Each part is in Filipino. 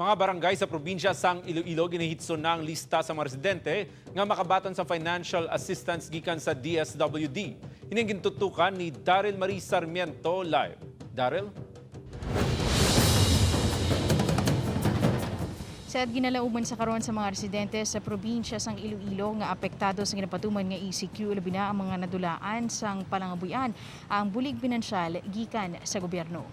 Mga barangay sa probinsya sang Iloilo ginahitso na ang lista sa mga residente nga makabaton sa financial assistance gikan sa DSWD. Hining gintutukan ni Daryl Marie Sarmiento live. Daryl? Sa ginalauman sa karon sa mga residente sa probinsya sang Iloilo nga apektado sa ginapatuman nga ECQ labi na ang mga nadulaan sang palangabuyan ang bulig pinansyal gikan sa gobyerno.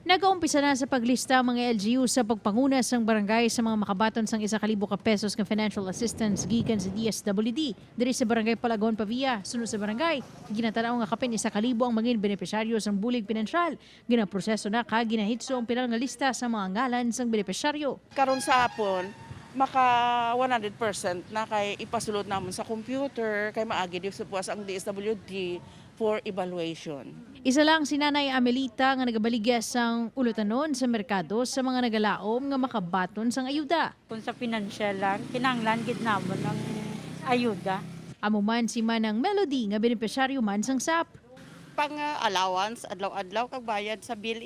Nag-uumpisa na sa paglista ang mga LGU sa pagpanguna sang barangay sa mga makabaton sang 1,000 ka pesos ng financial assistance gikan sa DSWD. Diri sa barangay Palagon, Pavia, sunod sa barangay, ginatanaw nga kapin 1,000 ang mga benepisyaryo sang bulig pinansyal. Ginaproseso na ginahitso ang pinal nga lista sa mga ngalan sang benepisyaryo. Karon sa hapon, maka 100% na kay ipasulod namon sa computer kay maagi di supuas ang DSWD for evaluation. Isa lang si Nanay Amelita nga nagabaligya sang ulutanon sa merkado sa mga nagalaom nga makabaton sang ayuda. Kung sa financial lang, kinanglan gid namon ng ayuda. Amo man si Manang Melody nga benepisyaryo man sang SAP. Pang allowance, adlaw-adlaw kag bayad sa bill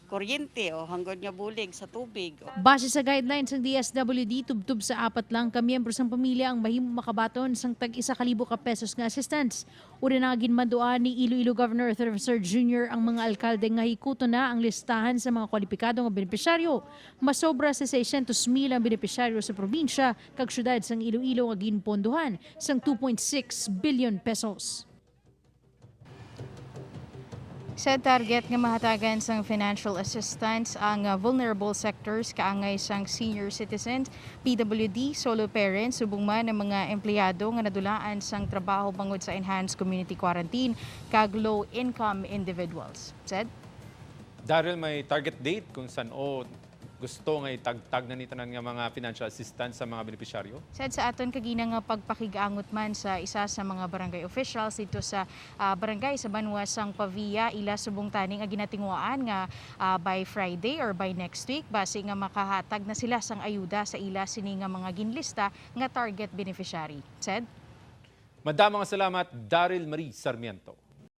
kuryente o hanggang nga bulig sa tubig. Base sa guidelines ng DSWD, tubtub sa 4 lang ka miyembro sang pamilya ang mahimo makabaton sang tag 1,000 ka pesos nga assistance. Una na ginmanduan ni Iloilo Governor Sir Jr. ang mga alkalde nga hikuto na ang listahan sa mga kwalipikado nga benepisyaryo. Masobra sa 600,000 ang benepisyaryo sa probinsya kag syudad sang Iloilo nga ginpondohan sang 2.6 billion pesos. Sa target nga mahatagan sang financial assistance ang vulnerable sectors kaangay sang senior citizens, PWD, solo parents, subong man ang mga empleyado nga nadulaan sang trabaho bangod sa enhanced community quarantine kag low income individuals. Said? Daryl, may target date kung saan gusto nga itagtag na nitanan nga mga financial assistance sa mga benepisyaryo? Said sa aton kagina nga pagpakigangot man sa isa sa mga barangay officials dito sa barangay sa Banwa sang Pavia, ila subong tani nga ginatingwaan nga by Friday or by next week base nga makahatag na sila sang ayuda sa ila sini nga mga ginlista nga target beneficiary. Said? Madamang salamat, Daryl Marie Sarmiento.